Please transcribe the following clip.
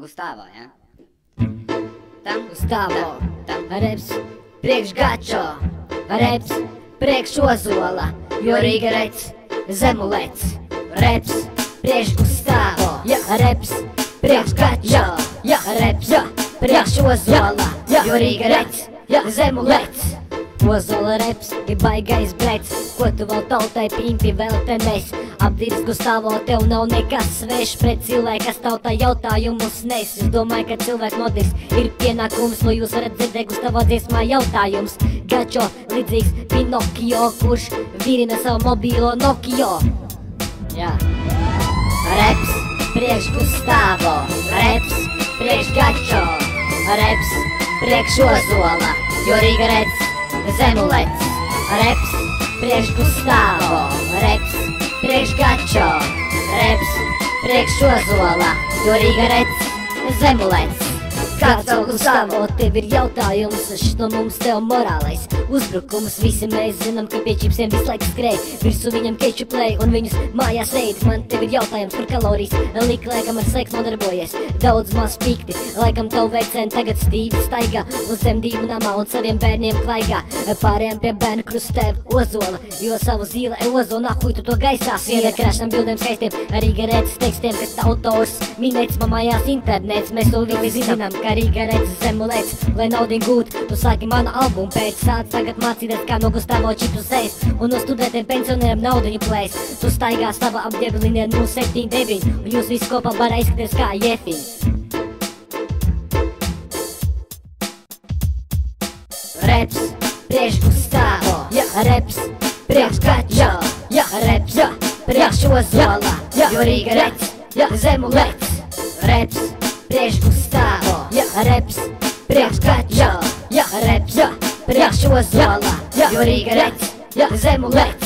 Gustavo, ja? Tam Gustavo, tam reps, priekš gačo, reps, priekš ozola, jo Rīga rec, zemulec, reps, priekš Gustavo, reps, priekš gačo, reps, priekš ozola, jo Rīga rec, zemulec. Ozola reps ir baigais blēc, ko tu vēl tautai pimpi vēl te nes. Apdīrs Gustavo, tev nav nekas svešs pret cilvēku, kas tautā jautājumus nes. Es domāju, ka cilvēku nodirs ir pienākums, no jūs varat dzirdēt Gustavo dziesmā jautājums. Gačo līdzīgs Pinokio, kurš virina savu mobilo Nokio. Jā. Reps, priekš Gustavo, reps, priekš Gačo, reps, priekš ozola, jo Rīga rec, zemulec, reps, priekš Gustavo, reps, priekš Gačo, reps, priekš ozola, jo Rīga rec, zemulec. Kāds tev Gustavo, tev ir jautājums, šis no mums tev morālais uzbrukums. Visi mēs zinām, ka pie čipsiem visu laiku skrēj, virsū viņam kečuplēj un viņus mājās ēd. Man tev ir jautājums, kur kalorijas lik, laikam ar seks nodarbojies, daudz maz pikti. Laikam tev veicēni tagad stīvi staigā uz dzemdību namā un saviem bērniem klaigā. Pārējām pie bērnu krustēv ozola, jo savu zīle ozo nahuj tu to gaisā. Viena krāšņām bildēm skaistiem, Rīga rec tekstiem, kas autors minēts mājās internets. Mēs to visi zinām, ka Rīga rec zemulec, lai naudu gūt. Tu sāki manu albumu pēc, sāc tagad mācīties, kā no Gustavo čipus ēst un no studentiem pensionēriem naudiņu plēst. Tu staigā sava apģērba līnija 079 un jūs visi kopā bara izskaties kā jefiņi. Reps, priekš Gustavo, reps, priekš Gačo, reps, priekš ozola, jo Rīga rec, zemulec, reps, priekš Gustavo, reps, priekš Gačo, reps, priekš ozola, jo Rīga rec, zemulec.